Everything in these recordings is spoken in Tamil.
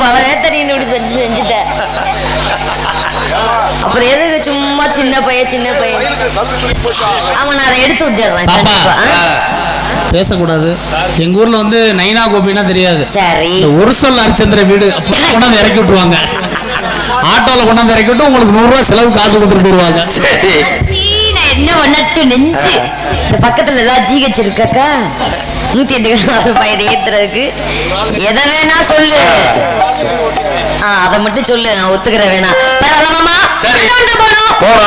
பல நேரத்தை இப்படி செஞ்சுட்டேன். அப்புறம் எது சும்மா சின்ன பையன் அவன் நான் அதை எடுத்து விட்டுறேன். பேசக்கூடாது. எங்க ஊர்ல வந்து நைனா கோபின்னா தெரியாது. சரி, ஒரு சொல் ஹரிச்சந்திர வீடு கொண்டாந்து இறக்கி விட்டுருவாங்க. ஆட்டோல கொண்டாந்து இறக்கி விட்டு உங்களுக்கு 100 ரூபாய் செலவு காசு கொடுத்துட்டு போடுவாங்க. என்ன பண்ணட்டு நெஞ்சு இந்த பக்கத்துல ஏதாவது ஜிஹெச் இருக்காக்கா 108 ரூபாய் ஏத்துறதுக்கு எதை வேணா சொல்லு. அதை மட்டும் சொல்லு, நான் ஒத்துக்கிறேன். வேணா பரவாயில்லமா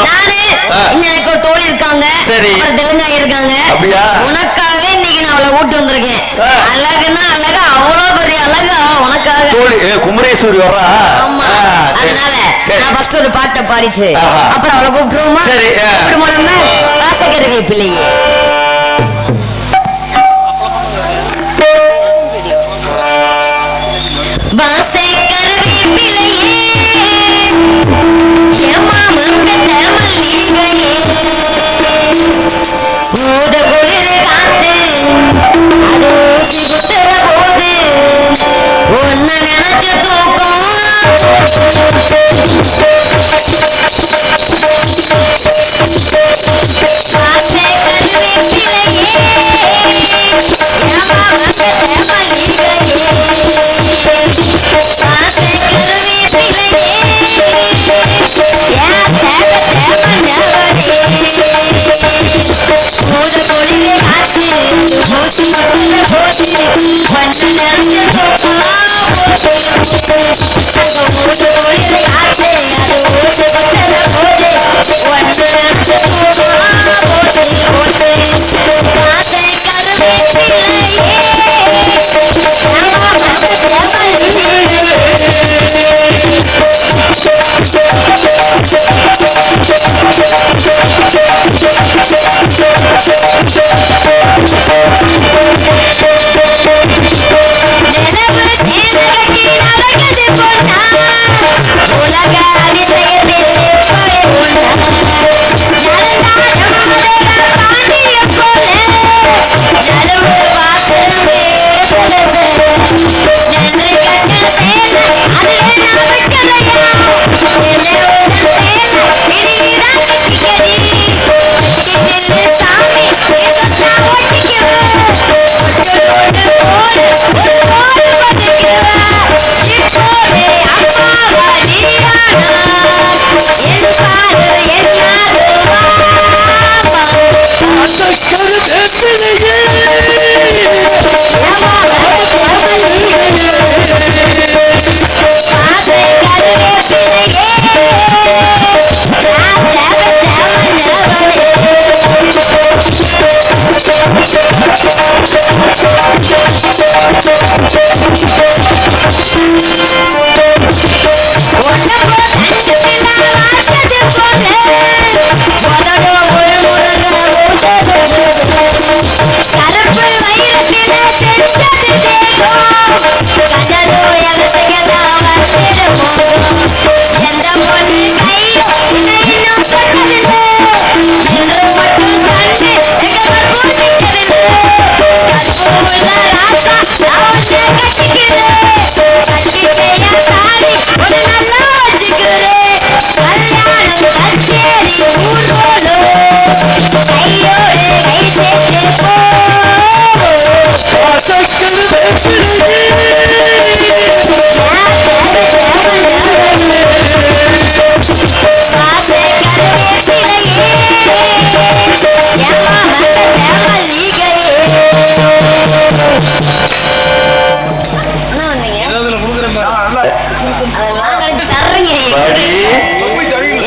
நானு எனக்கு ஒரு தோழி இருக்காங்க, தெலுங்காய் இருக்காங்க. உனக்காகவே இன்னைக்கு நான் அவளை கூட்டு வந்திருக்கேன். அழகுன்னா அழகா, அவ்வளவு பெரிய அழகா உனக்காக குமரேஸ்வரி வர்றா. ஆமா, அதனால நான் ஃபர்ஸ்ட் ஒரு பாட்டை பாடிட்டு அப்புறம் அவளை கூப்பிடுவோமா? கூப்பிடுமா நம்ம வாசகருவி பிள்ளையே.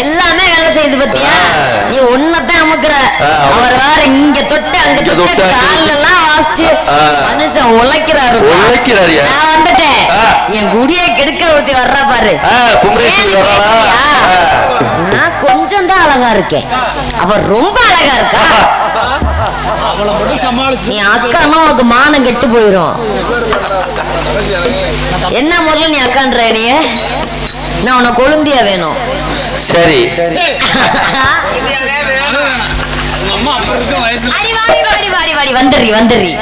எல்லாமே வேலை செய்யுது பத்தியா? நீ ஒன்னதான் அமுக்குற, அவர் வேற இங்க தொட்டு அங்க தொட்டு காலெல்லாம் வாசிச்சு மனுஷன் உழைக்கிறாரு. நான் வந்துட்டேன், என் குடியை கெடுக்க ஒருத்தி வர்றா பாரு. நான் கொஞ்சம் தான் அழகா இருக்கேன், அவர் ரொம்ப அழகா இருக்கா. நீ அக்கானா உனக்கு மானம் கெட்டு போயிரும். என்ன முறையில் நீ அக்கான்ற நீ? நான் உனக்கு கொழுந்தியா வேணும். சரி, வந்துடுறி வந்துடுறி.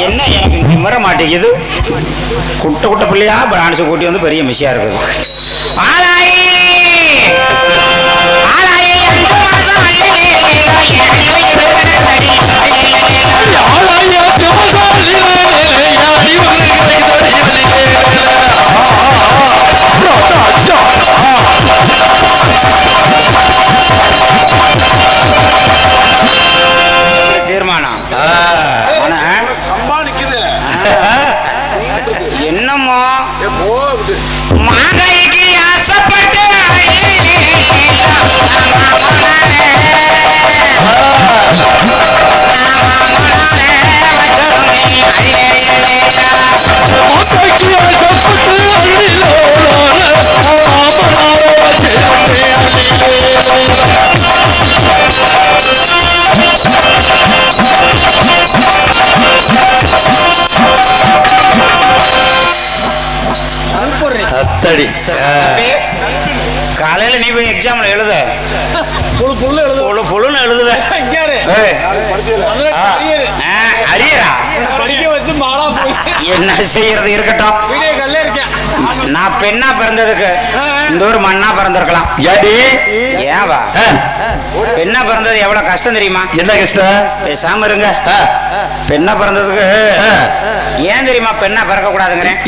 என்ன எனக்கு நிம்மற மாட்டேங்குது. குட்ட குட்ட பிள்ளையா பிரான்ஸ் கூட்டி வந்து பெரிய மிஷியா இருக்குது. ஆளாயி ஆளாயி 5 மாசம் தீர்மானம். என்னமோ மாங்காய்க்கு ஆசைப்பட்டு அத்தடி காலையில நீ போய் எக்ஸாம்ல எழுத புழுன்னு எழுதுவ. அரியரா என்ன செய்யறது இருக்கட்டும். நான் பெண்ணா பிறந்ததுக்கு இந்த ஒரு மண்ணா பிறந்திருக்கலாம். ஏவா பெண்ணா பிறந்தது எவ்வளவு கஷ்டம் தெரியுமா? என்ன கஷ்டம்? பேசாம இருங்க. பெண்ணா பிறந்ததுக்கு ஏன் தெரியுமா பெண்ணா பிறக்க கூடாதுங்கிறேன்?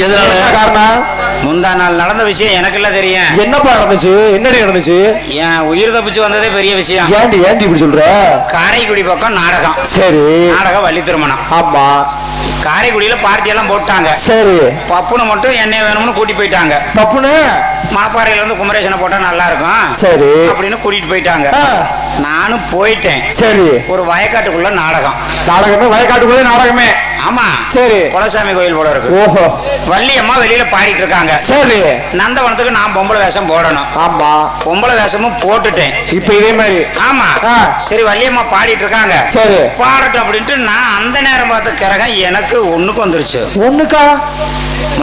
காரணம்? முந்தா நாள் நடந்த விஷயம் எனக்கு இல்ல தெரியும். என்னப்பா நடந்துச்சு? என்னடி நடந்துச்சு? என் உயிர் தப்பிச்சு வந்ததே பெரிய விஷயம். ஏண்டி இப்படி சொல்ற? காரைக்குடி பக்கம் நாடகம். சரி. நாடகம் வள்ளி திருமணம். ஆமா. காரைக்குடியில பார்ட்டி எல்லாம் போட்டாங்க. சரி. பப்புனை மட்டும் என்ன வேணும்னு கூட்டி போயிட்டாங்க. பப்புனு மாப்பாறையில இருந்து குமரேசனை போட்டா நல்லா இருக்கும். சரி. அப்படின்னு கூட்டிட்டு போயிட்டாங்க. நானும் போயிட்டேன். சரி. ஒரு வயக்காட்டுக்குள்ள நாடகம். நாடகமே வயக்காட்டுக்குள்ள நாடகமே. ஆமா. சரி. குலசாமி கோயில் போல இருக்கு. ஓஹோ. வள்ளி அம்மா வெளியில பாடிட்டு இருக்காங்க. சரி. நந்தவனத்துக்கு நான் பொம்பளை வேஷம் போடணும். ஆமா. பொம்பளை வேஷமும் போட்டுட்டேன். இப்ப இதே மாதிரி. ஆமா. சரி வள்ளி அம்மா பாடிட்டு இருக்காங்க. சரி. பாடட்டும் அப்படின்ட்டு நான் அந்த நேரம் பார்த்து கிறகம் எனக்கு ஒண்ணுக்கு வந்துருச்சு. ஒண்ணுக்கா?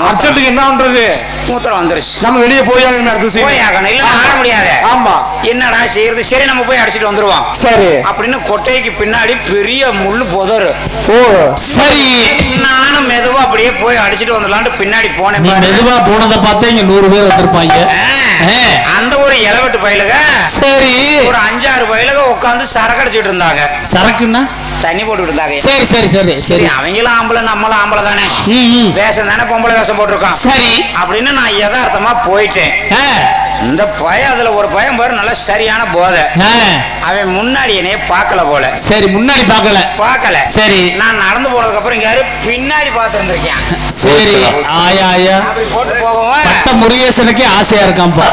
அர்ஜென்ட்டுக்கு என்ன பண்றது? மூத்திரம் வந்துருச்சு. நம்ம வெளியே போய் ஆகணும். இல்ல ஆட முடியாது. ஆமா. என்னடா செய்யறது? சரி நம்ம போய் அடிச்சிட்டு வந்துருவோம். சரி. அப்படின்னு கொட்டைக்கு பின்னாடி பெரிய முள்ளு புதரு. ஓ சரி. நானும் மெதுவா அப்படியே போய் அடிச்சிட்டு வந்துடலான்ட்டு பின்னாடி போனேன். மெதுவா போனதை பார்த்தா இங்க 100 பேர் வந்திருப்பாங்க. அந்த ஒரு இளவெட்டு பயிலுக சரி ஒரு 5-6 பயிலுக உட்காந்து சரக்கு அடிச்சுட்டு இருந்தாங்க. சரக்குன்னா தண்ணி போட்டு இருந்தாங்க. சரி சரி சரி சரி. அவங்களும் ஆம்பளை நம்மளும் ஆம்பளை தானே. வேஷம் தானே பொம்பளை வேஷம் போட்டிருக்கோம். சரி அப்படின்னு நான் யதார்த்தமா போயிட்டேன். இந்த பையன் அதுல ஒரு பையன் பாரு நல்ல சரியான போதை. அவன் முன்னாடி என்னைய பாக்கல போல. சரி முன்னாடி பாக்கல. சரி நான் நடந்து போனதுக்கு அப்புறம் இங்க யாரு பின்னாடி பார்த்து இருந்திருக்கேன். சரி ஆயா ஆயா அப்படி போட்டு போகவும் பட்ட முருகேசனுக்கே ஆசையா இருக்காம்பா.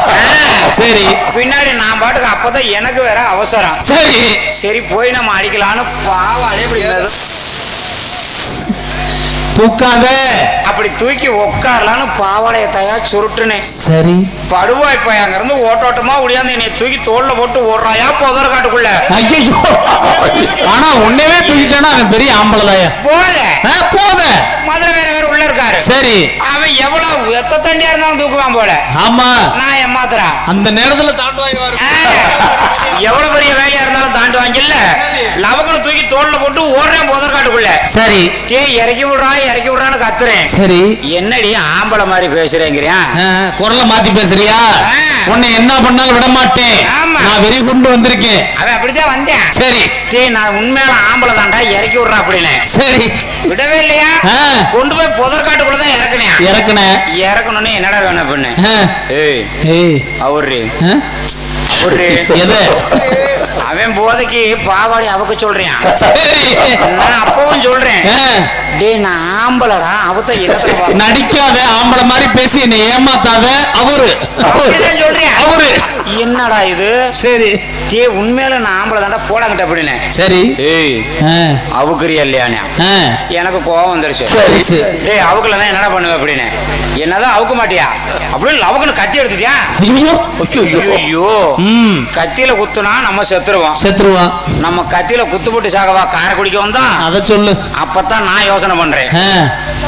சரி பின்னாடி நான் பாட்டுக்கு அப்பதான் எனக்கு வேற அவசரம். சரி சரி போய் நம்ம அடிக்கலான்னு பாவாலே இப்படி தூக்காத அப்படி தூக்கி உட்காரலான்னு பாவாடைய தயா சுருட்டுனேன். சரி படுவாய் போய் அங்க இருந்து ஓட்டோட்டமா ஒடியாந்து என்னை தூக்கி தோல்ல போட்டு ஓடுறாயா புதற காட்டுக்குள்ள. ஐயோ ஆனா உன்னவே தூக்கிட்டானா அவன் பெரிய ஆம்பளதாயா. போத மதுரை வேற உள்ள இருக்காரு. சரி அவன் எவ்வளவு எத்த தண்டியா இருந்தாலும் தூக்குவான் போல. ஆமா நான் ஏமாத்துறான். அந்த நேரத்துல தாண்டுவாங்க. எவ்வளவு பெரிய வேலையா இருந்தாலும் தாண்டுவாங்கல்ல. லவகனை தூக்கி தோல்ல போட்டு ஓடுறேன் புதற காட்டுக்குள்ள. சரி இறக்கி விடுறான்னு கத்துறேன். சரி என்னடி ஆம்பளை மாதிரி பேசுறேங்கிறியா? குரலை மாத்தி பேசுறியா? உன்னை என்ன பண்ணாலும் விட மாட்டேன். நான் வெறி கொண்டு வந்திருக்கேன். அவன் அப்படித்தான் வந்தேன். சரி நான் உண்மையான ஆம்பளை தாண்டா இறக்கி விடுறா அப்படின்னு. சரி விடவே இல்லையா? கொண்டு போய் புதற்காட்டுக்குள்ளதான் இறக்கணும்னு என்னடா வேணும் அப்படின்னு. அவரு அவன் போதைக்கு பாவாடி அவக்கு சொல்றேன். நான் அப்பவும் சொல்றேன் நான் ஆம்பளடா அவத்த இடத்துல நடிக்காத ஆம்பளை மாதிரி பேசி என்னை ஏமாத்தாத. அவரு சொல்றேன். அவரு என்னடா இது? சரி உண்மையில நான் ஆம்பளை தாண்டா போடாங்கிட்ட அப்படின்னு. சரி அவுக்குறியா இல்லையானே எனக்கு கோவம் வந்துருச்சு. அவுக்குல என்னடா பண்ணுவ அப்படின்னு. என்னதான் அவுக்க மாட்டியா அப்படின்னு லவக்குன்னு கத்தி எடுத்துட்டியா? ஐயோ கத்தியில குத்துனா நம்ம செத்துருவோம். நம்ம கத்தியில குத்து போட்டு சாகவா காரை குடிக்க வந்தா? அத சொல்லு. அப்பதான் நான் யோசனை பண்றேன்.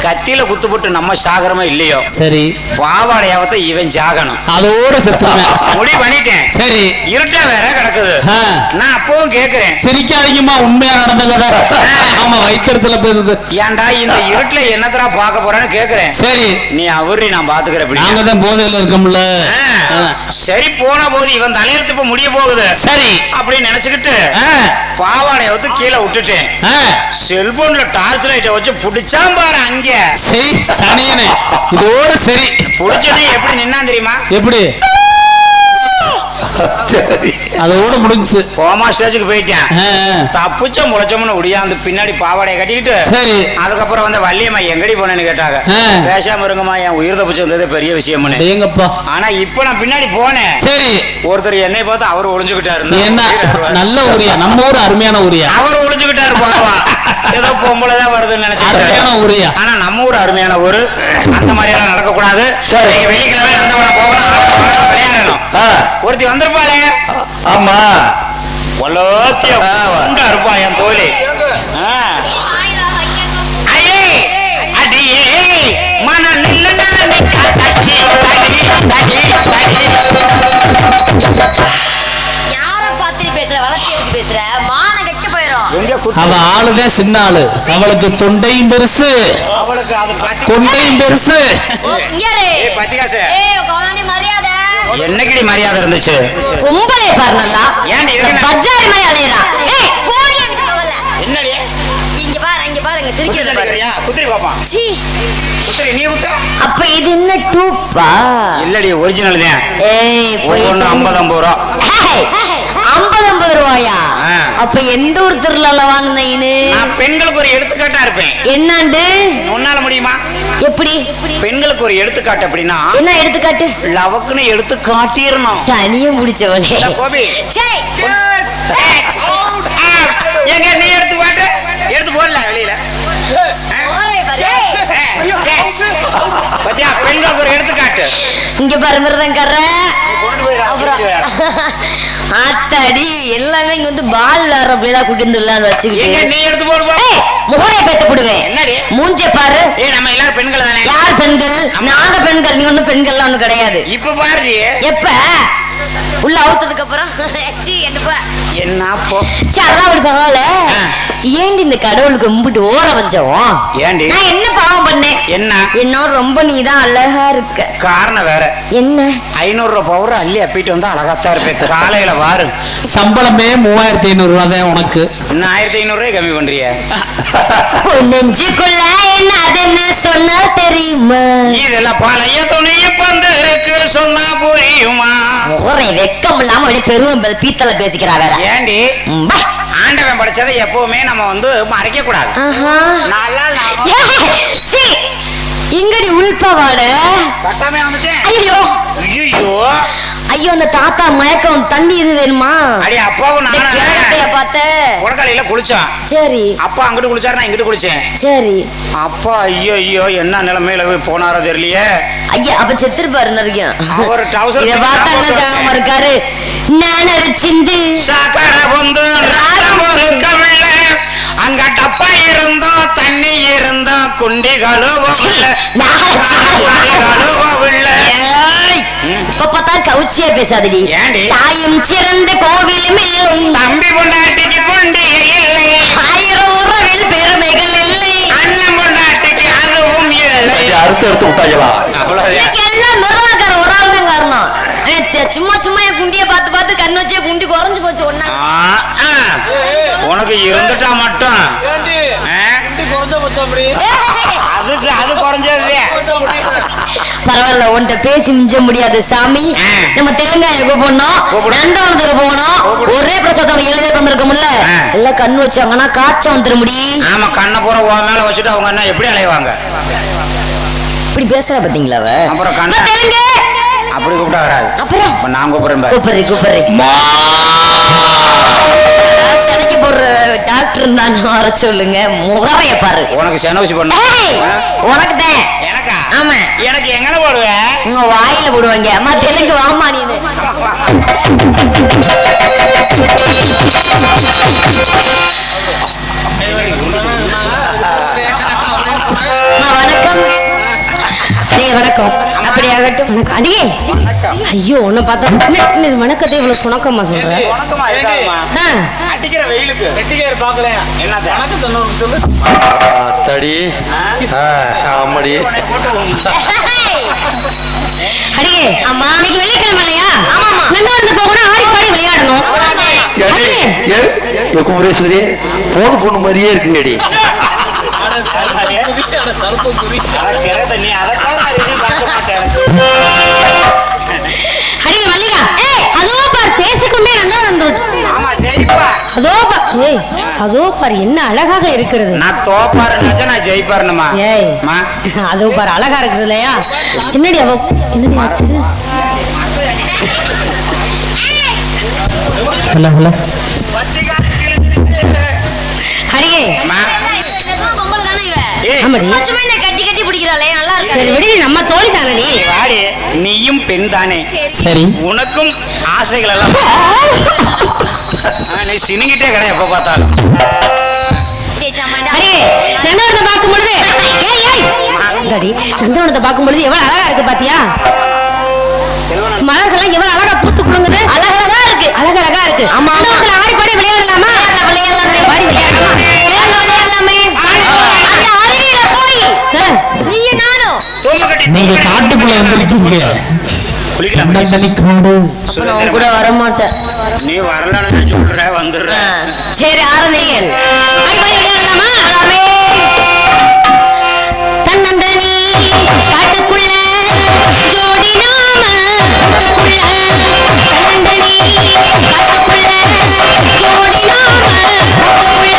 கத்தியில குத்து போட்டு நம்ம சாகரமா இல்லையோ சரி பாவாடையாவத்த இவன் சாகணும் அதோட செத்துருவேன் முடிவு பண்ணிட்டேன் சரி இருட்டா வேற கிடக்குது நான் அப்பவும் கேக்குறேன் சிரிக்காதீங்கம்மா உண்மையா நடந்த கதை ஆமா வயிற்றுல பேசுது ஏன்டா இந்த இருட்டுல என்னத்தரா பார்க்க போறேன்னு கேக்குறேன் சரி நீ அவரு நான் பாத்துக்கிறேன் நாங்க தான் போதையில இருக்கோம்ல சரி போன போது இவன் தலையெழுத்து இப்ப முடிய போகுது சரி அப்படின்னு நினைச்சுக்கிட்டு பாவாடைய வந்து கீழே விட்டுட்டேன் செல்போன்ல டார்ச் லைட்டை வச்சு புடிச்சான் பாரு அங்க சரி சனியனே இதோட சரி புடிச்சனே எப்படி நின்னா தெரியுமா எப்படி அதோட முடிஞ்சு கோமா ஸ்டேஜுக்கு போயிட்டேன் தப்புச்ச முளைச்சோம்னு ஒடியாந்து பின்னாடி பாவாடையை கட்டிக்கிட்டு சரி அதுக்கப்புறம் வந்து வள்ளியம்மா எங்கடி போனேன்னு கேட்டாங்க பேசாம இருங்கம்மா என் உயிர் தப்பிச்சு வந்தது பெரிய விஷயம்னு எங்கப்பா ஆனா இப்ப நான் பின்னாடி போனேன் சரி ஒருத்தர் என்னை பார்த்து அவர் ஒளிஞ்சுக்கிட்டாரு என்ன நல்ல ஊரியா நம்ம ஊர் அருமையான ஊரியா அவர் ஒளிஞ்சுக்கிட்டாரு பாவா ஏதோ பொம்பளைதான் வருதுன்னு நினைச்சு ஆனா நம்ம ஊர் அருமையான ஊரு அந்த மாதிரி எல்லாம் நடக்க கூடாது வெள்ளிக்கிழமை நந்தவனம் போகணும் விளையாடணும் ஒருத்தி வந்திருப்பாளே ஆமா உண்டா இருப்பா என் தோழி மன யார பார்த்து பேசுற வளர்ச்சி பேசுற மான கெட்டு போயிரும் அவ ஆளுதான் சின்ன ஆளு அவளுக்கு தொண்டையும் பெருசு அவளுக்கு அது கொண்டையும் பெருசு என்னைக்கு மரியாதை இருந்துச்சு பொம்பளை பாரு நல்லா ஏன்டி பஜாரி மாதிரி அலையறா ஏய் போடி அங்க முதல்ல என்னடி இங்க பாருங்க சிரிக்கிறது பாருங்க குத்திரி பாப்பா சீ குத்திரி நீ குத்த அப்ப இது என்ன டூப்பா இல்லடி ஒரிஜினல் தான் ஏய் போய் 50 ரூபா 50 ரூபாயா அப்ப எந்த ஒரு திருவிழால வாங்குனீனு நான் பெண்களுக்கு ஒரு எடுத்துக்காட்டா இருப்பேன் என்னாண்டு உன்னால முடியுமா எப்படி பெண்களுக்கு ஒரு எடுத்துக்காட்டு அப்படின்னா என்ன எடுத்துக்காட்டு லவக்குன்னு எடுத்து காட்டிரணும் சனிய முடிச்சவளே கோபி சை எங்க நீ எடுத்து பாட்டு எடுத்து போடல வெளியில பத்தியா பெண்களுக்கு ஒரு எடுத்துக்காட்டு இங்க பாரு மிருதங்கற ஆத்தாடி எல்லாமே இங்க வந்து பால் விளையாடுற அப்படியேதான் கூட்டிட்டு விளையாட வச்சுக்கிட்டு நீ எடுத்து போடுவா முகரை பேத்து போடுவேன் என்னடி மூஞ்ச பாரு நம்ம எல்லாரும் பெண்கள் தானே யார் பெண்கள் நாங்க பெண்கள் நீ ஒண்ணு பெண்கள்லாம் ஒண்ணு கிடையாது இப்ப பாரு எப்ப உள்ள அவுத்ததுக்கு அப்புறம் என்ன போ அதெல்லாம் அப்படி பரவாயில்ல ஏண்டி இந்த கடவுளுக்கு கும்பிட்டு ஓர வச்சோம் ஏண்டி நான் என்ன பாவம் பண்ணேன் என்ன என்னோட ரொம்ப நீதான் அழகா இருக்க காரணம் வேற என்ன 500 ரூபாய் பவுர் அள்ளி அப்பிட்டு வந்து அழகாத்தான் இருப்பேன் காலையில வாரு சம்பளமே 3500 ரூபாய் தான் உனக்கு இன்னும் 1500 ரூபாய் கம்மி பண்றிய நெஞ்சுக்குள்ள என்ன அது என்ன சொன்னா தெரியுமா இதெல்லாம் பழைய துணிய பந்து இருக்கு சொன்னா புரியுமா முகரை வெக்கம் இல்லாம அப்படியே பெருமை பீத்தல பேசிக்கிறா வேற ஏண்டி ஆண்டவன் படிச்சதை எப்பவுமே நம்ம வந்து மறைக்க கூடாது இங்கடி உள்பாவாட கட்டாமே வந்துட்டேன் ஐயோ ஐயோ ஐயோ அந்த தாத்தா மயக்கம் தண்ணி இது வேணுமா அடி அப்பாவும் நானே பார்த்தேன் உடக்காலையில குளிச்சான் சரி அப்பா அங்கிட்டு குளிச்சாரு நான் இங்கிட்டு குளிச்சேன் சரி அப்பா ஐயோ ஐயோ என்ன நிலைமையில போய் போனாரோ தெரியலையே ஐயா அப்ப செத்துருப்பாரு நிறைய அவர் டவுசர் இத பார்த்தா என்ன சாகமா இருக்காரு நான் அரைச்சிந்து சாக்கட வந்து ரத்தம் ஒருக்கவில்லை அங்க டப்பா இருந்தோ தண்ணி இருந்தோ குண்டி கழுவவில்லை இப்ப பார்த்தா கவுச்சியா பேசாதடி தாயும் சிறந்த கோவிலும் இல்லை தம்பி பொண்டாட்டிக்கு குண்டிகை இல்லை 1000 உறவில் பெருமைகள் இல்லை அண்ணன் பொண்டாட்டிக்கு அதுவும் இல்லை அடுத்து விட்டாங்களா எல்லாம் நிறுவனக்கார ஒரு ஆள் தான் காரணம் சும்மா சும்மா என் குண்டிய பார்த்து பார்த்து கண் வச்சே குண்டி குறைஞ்சு போச்சு ஒன்னா உனக்கு இருந்துட்டா மட்டும் அது குறைஞ்சது பரவாயில்ல உன்கிட்ட பேசி மிஞ்ச முடியாது சாமி நம்ம தெலுங்காய போனோம் நந்தவனத்துக்கு போகணும் ஒரே பிரசாதம் எழுதி வந்திருக்க முடியல எல்லாம் கண்ணு வச்சாங்கன்னா காய்ச்சல் வந்துட முடியும் ஆமா கண்ணை பூரா உன் மேல வச்சுட்டு அவங்க என்ன எப்படி அலைவாங்க இப்படி பேசுறா பாத்தீங்களா அப்புறம் கண்ண அப்படி கூப்பிட்டா வராது அப்புறம் நான் கூப்பிடுறேன் கூப்பிடுறேன் சனிக்கு போடுற டாக்டர் இருந்தான்னு வர சொல்லுங்க முகரைய பாரு உனக்கு செனவுசி பண்ண உனக்கு தான் எனக்கா ஆமா எனக்கு எங்கன போடுவேன் உங்க வாயில போடுவாங்க அம்மா தெலுங்கு வாமா நீனு அடியே வணக்கம். அப்படி ஆகட்டும். வணக்கம் அடியே. ஐயோ உன்னை பார்த்தா வணக்கத்தை இவ்வளவு சுணக்கமா சொல்ற. அடிக்கிற வெயிலுக்கு வெட்டிக்காரு பாக்கலையா என்ன வணக்கம் சொல்லு தடி அம்மடி அடியே அம்மா இன்னைக்கு வெள்ளிக்கிழமை இல்லையா? ஆமாமா நந்தவனத்துக்கு போகணும், ஆடி பாடி விளையாடணும். குமரேஸ்வரி போன் பொண்ணு மாதிரியே இருக்குங்கடி. அடியே மல்லிகா அதோ பார் பேசிக்கொண்டே நந்தவனம் அதோ பார் என்ன அழகாக இருக்கிறது. நான் தோப்பாருன்னு நான் ஜெயிப்பாருமா. ஏய் அதோ பார் அழகா இருக்குது இல்லையா? என்னடி அவ என்னடி ஆச்சு? அடியே கட்டி கட்டி பிடிக்கிறாளே நல்லா இருக்கு. சரி விடு நம்ம தோழி தானடி. வாடி நீயும் பெண் தானே. சரி உனக்கும் ஆசைகள் எல்லாம் நீ சினிங்கிட்டே கிடையாது எப்ப பார்த்தாலும். நந்தவனத்தை பார்க்கும் பொழுது நந்தவனத்தை பார்க்கும் பொழுது எவ்வளவு அழகா இருக்கு பாத்தியா? மலர்கள்லாம் எவ்வளவு அழகா பூத்து குலுங்குது. அழகழகா இருக்கு அழகழகா இருக்கு. ஆமா ஆடி பாடி விளையாடலாமா? விளையாடலாமே பாடி விளையாடலாமா? விளையாடலாமே. அந்த அருவியில போய் நீயும் நானும் நீங்க காட்டுக்குள்ள வந்திருக்கீங்க. நான் கூட வர மாட்டேன். நீ வரலன்னு சொல்ற வந்துடுற. சரி ஆரம்பிங்கள். தன்னந்தனி காட்டுக்குள்ள ஜோடி நாம கூட்டுக்குள்ள தன்னந்தனி காட்டுக்குள்ள ஜோடி நாம கூட்டுக்குள்ள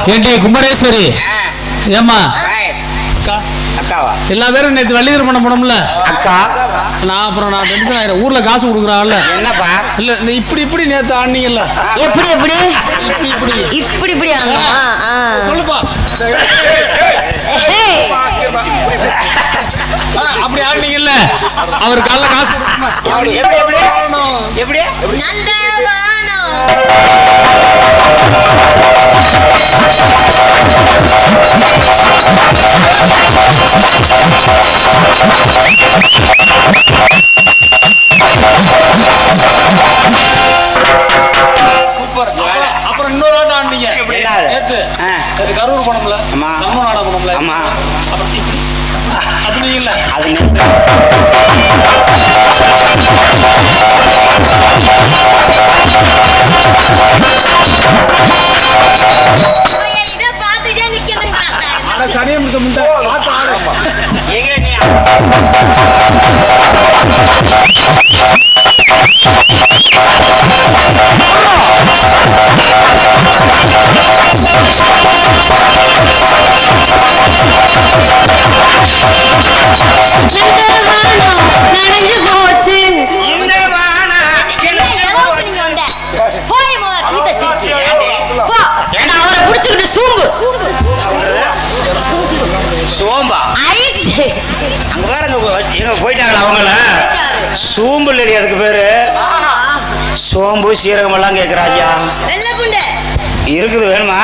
மகளிவ குமரேஸ்வரி ஏமா எல்லா பேரும் நேற்று வள்ளியூர் பண்ண போனோம்ல அக்கா. நான் டென்ஷன் ஆயிரம். ஊர்ல காசு கொடுக்குறான்ல என்னப்பா இல்ல இந்த இப்படி நேத்து ஆனீங்கல்ல எப்படி இப்படி சொல்லுப்பா அப்படி ஆனீங்கல்ல அவர் காலைல காசு எப்படி அப்புறம் இன்னொரு ஆட்டம் ஆனீங்க கரூர் போனோம்ல தமிழ்நாடு போனோம்ல அப்படி இல்ல அது சனியம் எங்க சோம்பா ஐஸ் அங்க பாருங்க எங்க போயிட்டாங்களா அவங்கள சோம்பு இல்லடி அதுக்கு பேரு சோம்பு சீரகம் எல்லாம் கேக்குறாயா வெள்ளை பூண்டு இருக்குது வேணுமா